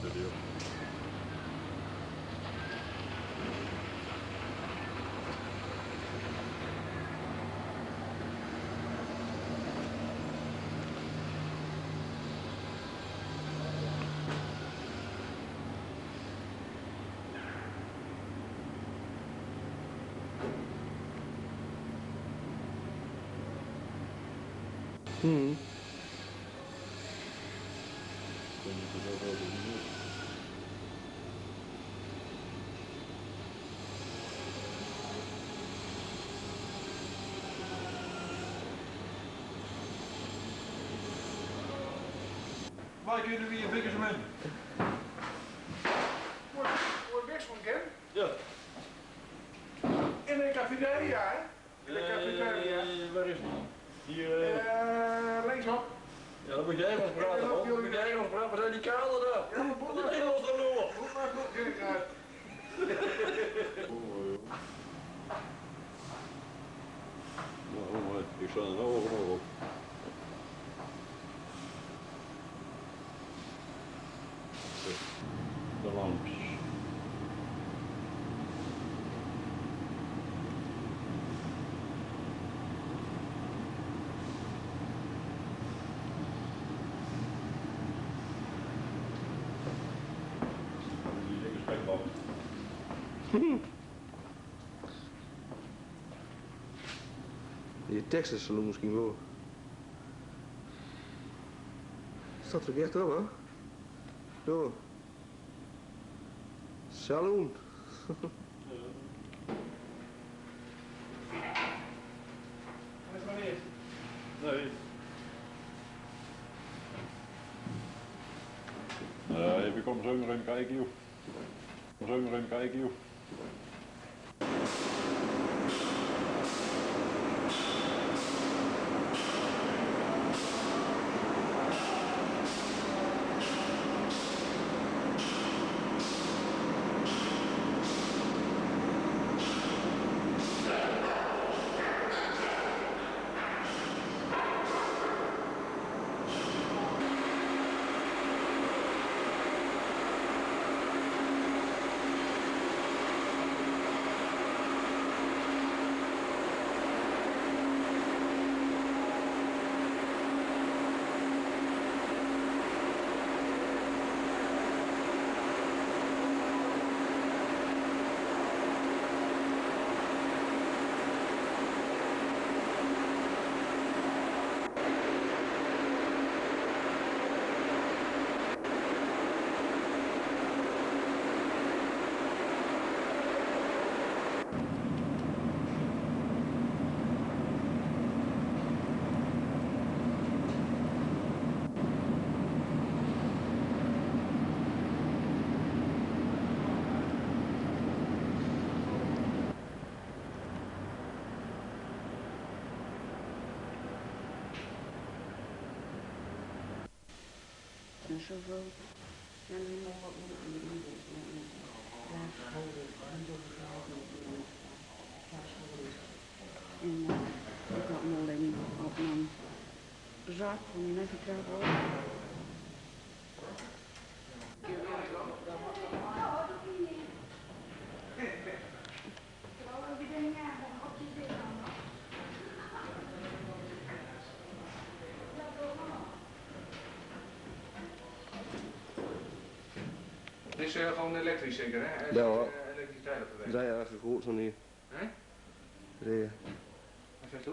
dat zit hier. Waar kunnen we hier biggers mee? Wordt niks van ken? Ja. In de cafeteria, hè? In de cafeteria. Waar is die? Hier. Linksop. Ja, dan moet jij Engels praten, man. Dan moet jij Engels praten, wat zijn die kalen daar? Ja, maar boel dat is Engels dan nog. Goed maar goed, kijk uit. Nou, ik sta er nou ook op. De lamp. Die dikke spekbal. Die teksten zullen misschien wel. Staat er echt op, hè? Door. Saloon. Dat is maar niet. Nee. Even kom zo nog even kijken, joh. Kom zo nog even kijken, joh. En zoveel zijn er nog wat meer en ik had nog alleen op mijn zaak van die navigabel. Het is gewoon elektrisch zeker, hè? Ja hoor. Elektriciteit op de weg. Dat is eigenlijk goed zo niet. Hè? Nee. Wat zegt u?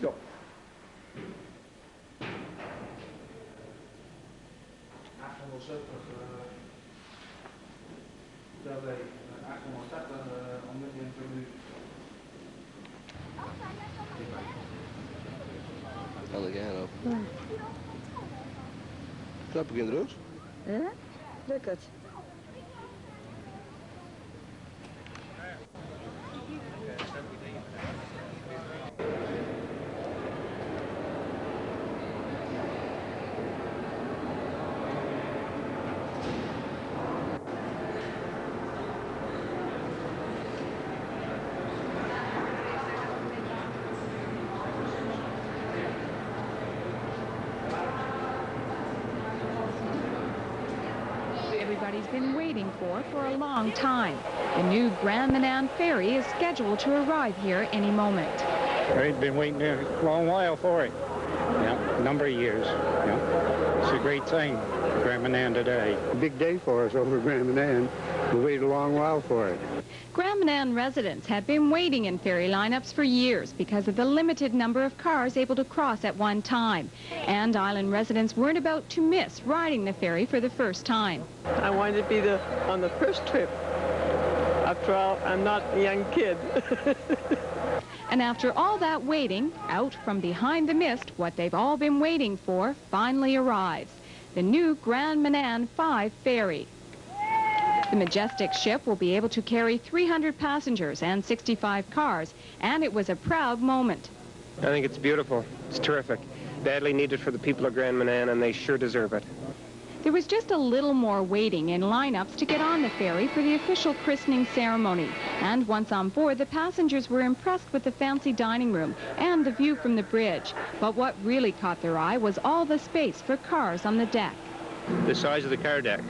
Ja. Allegano. Knap begin roos. Ja? Lekker. Everybody's been waiting for a long time. The new grandmanan ferry is scheduled to arrive here any moment. We've been waiting a long while for it. Yeah, a number of years. Yeah. It's a great thing, grandmanan today. A big day for us over grandmanan. We waited a long while for it. Grandmanan residents have been waiting in ferry lineups for years because of the limited number of cars able to cross at one time. And island residents weren't about to miss riding the ferry for the first time. I wanted to be on the first trip. After all, I'm not a young kid. And after all that waiting, out from behind the mist, what they've all been waiting for finally arrives. The new grandmanan 5 ferry. The majestic ship will be able to carry 300 passengers and 65 cars, and it was a proud moment. I think it's beautiful. It's terrific. Badly needed for the people of grandmanan, and they sure deserve it. There was just a little more waiting in lineups to get on the ferry for the official christening ceremony. And once on board, the passengers were impressed with the fancy dining room and the view from the bridge. But what really caught their eye was all the space for cars on the deck. The size of the car deck,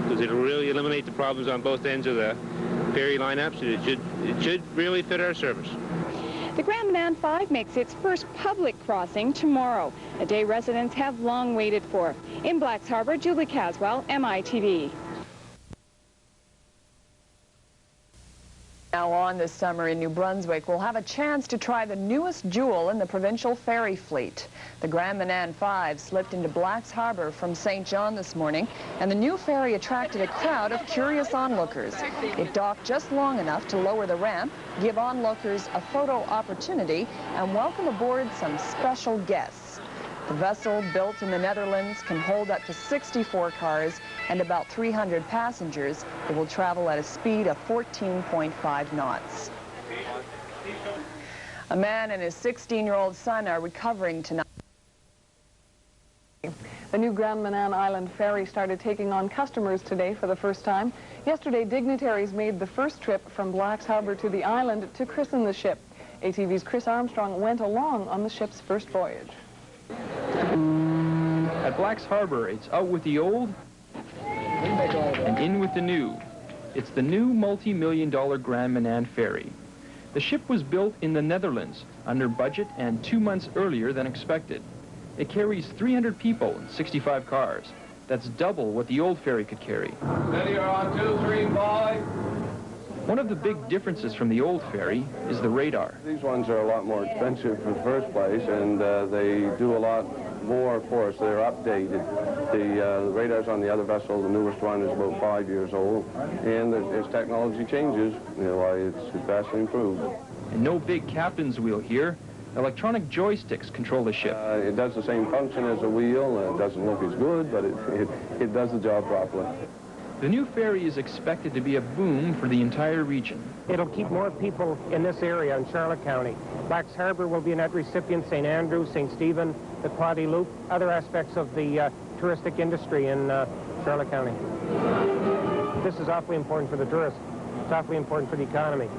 because it'll really eliminate the problems on both ends of the ferry lineups. It should really fit our service. The grandmanan 5 makes its first public crossing tomorrow, a day residents have long waited for. In Blacks Harbor, Julie Caswell, MITV. Now on this summer in New Brunswick, we'll have a chance to try the newest jewel in the provincial ferry fleet. The grandmanan 5 slipped into Blacks Harbor from St. John this morning, and the new ferry attracted a crowd of curious onlookers. It docked just long enough to lower the ramp, give onlookers a photo opportunity, and welcome aboard some special guests. The vessel, built in the Netherlands, can hold up to 64 cars and about 300 passengers. It will travel at a speed of 14.5 knots. A man and his 16-year-old son are recovering tonight. The new grandmanan Island ferry started taking on customers today for the first time. Yesterday, dignitaries made the first trip from Blacks Harbor to the island to christen the ship. ATV's Chris Armstrong went along on the ship's first voyage. At Blacks Harbor, it's out with the old and in with the new. It's the new multi-million-dollar grandmanan ferry. The ship was built in the Netherlands under budget and 2 months earlier than expected. It carries 300 people and 65 cars. That's double what the old ferry could carry. Steady on 2, 3, 5. One of the big differences from the old ferry is the radar. These ones are a lot more expensive in the first place, and they do a lot more for us. They're updated. The radars on the other vessel, the newest one, is about 5 years old, and as technology changes, it's vastly improved. And no big captain's wheel here. Electronic joysticks control the ship. It does the same function as a wheel. It doesn't look as good, but it does the job properly. The new ferry is expected to be a boom for the entire region. It'll keep more people in this area in Charlotte County. Blacks Harbor will be a net recipient, St. Andrew, St. Stephen, the Quaddy Loop, other aspects of the touristic industry in Charlotte County. This is awfully important for the tourists. It's awfully important for the economy.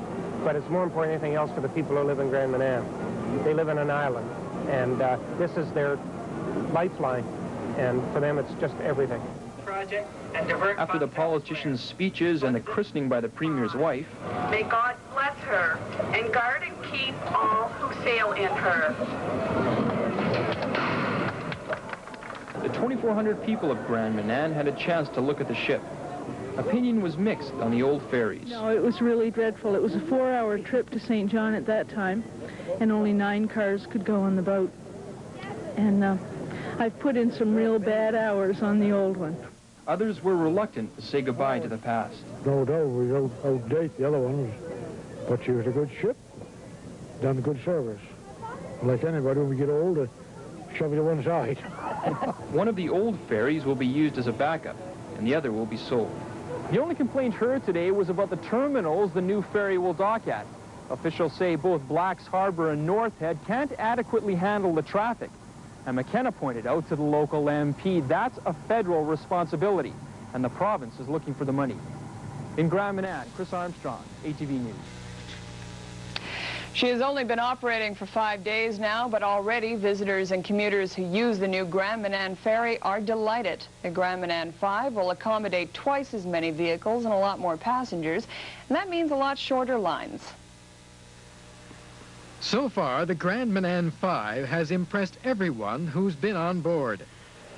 But it's more important than anything else for the people who live in grandmanan. They live in an island, and this is their lifeline, and for them it's just everything. After the politicians' speeches and the christening by the Premier's wife, May God bless her and guard and keep all who sail in her. the 2,400 people of grandmanan had a chance to look at the ship. Opinion was mixed on the old ferries. No, it was really dreadful. It was a 4-hour trip to St. John at that time, and only 9 cars could go on the boat. And I've put in some real bad hours on the old one. Others were reluctant to say goodbye to the past. No doubt, we outdate the other ones, but she was a good ship, done good service. Like anybody, when we get old, shove it to one side. One of the old ferries will be used as a backup, and the other will be sold. The only complaint heard today was about the terminals the new ferry will dock at. Officials say both Blacks Harbor and North Head can't adequately handle the traffic. And McKenna pointed out to the local MP that's a federal responsibility, and the province is looking for the money. In Grandmanan, Chris Armstrong, ATV News. She has only been operating for 5 days now, but already visitors and commuters who use the new Grandmanan ferry are delighted. The Grandmanan 5 will accommodate twice as many vehicles and a lot more passengers, and that means a lot shorter lines. So far, the Grandmanan 5 has impressed everyone who's been on board.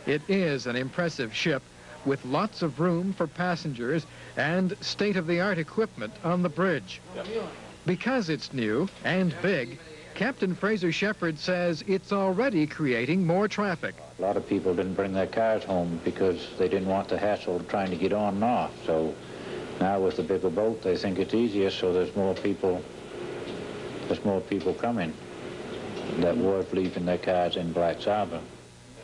It is an impressive ship with lots of room for passengers and state-of-the-art equipment on the bridge. Because it's new and big, Captain Fraser Shepherd says it's already creating more traffic. A lot of people didn't bring their cars home because they didn't want the hassle of trying to get on and off. So now with the bigger boat, they think it's easier, so there's more people coming that were leaving their cars in Blacks Harbor.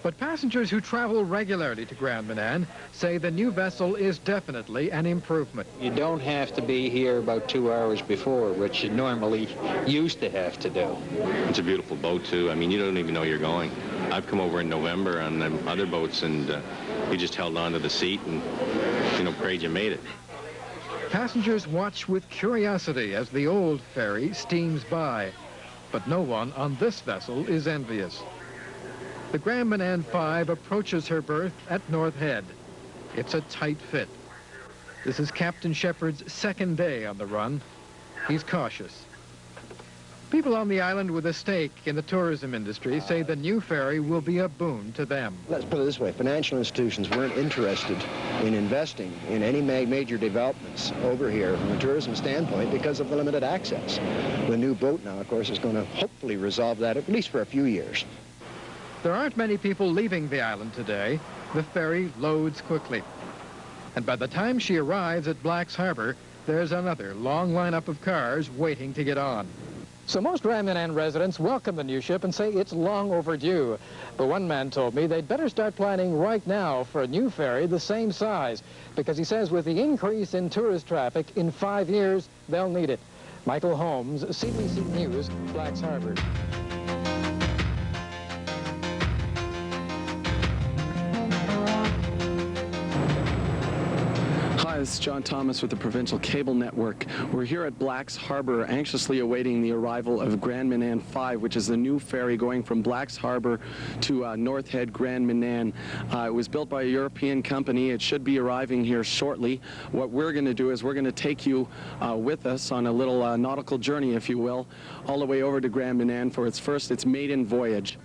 But passengers who travel regularly to Grandmanan say the new vessel is definitely an improvement. You don't have to be here about 2 hours before, which you normally used to have to do. It's a beautiful boat, too. I mean, you don't even know you're going. I've come over in November on the other boats, and you just held onto the seat and, prayed you made it. Passengers watch with curiosity as the old ferry steams by, but no one on this vessel is envious. The Grandmanan 5 approaches her berth at North Head. It's a tight fit. This is Captain Shepherd's second day on the run. He's cautious. People on the island with a stake in the tourism industry say the new ferry will be a boon to them. Let's put it this way, financial institutions weren't interested in investing in any major developments over here from a tourism standpoint because of the limited access. The new boat now, of course, is going to hopefully resolve that, at least for a few years. There aren't many people leaving the island today. The ferry loads quickly. And by the time she arrives at Blacks Harbor, there's another long lineup of cars waiting to get on. So most Grandmanan residents welcome the new ship and say it's long overdue. But one man told me they'd better start planning right now for a new ferry the same size, because he says with the increase in tourist traffic in 5 years, they'll need it. Michael Holmes, CBC News, Blacks Harbor. This is John Thomas with the Provincial Cable Network. We're here at Blacks Harbor anxiously awaiting the arrival of Grandmanan 5, which is the new ferry going from Blacks Harbor to North Head, Grandmanan. It was built by a European company. It should be arriving here shortly. What we're going to do is we're going to take you with us on a little nautical journey, if you will, all the way over to Grandmanan for its maiden voyage.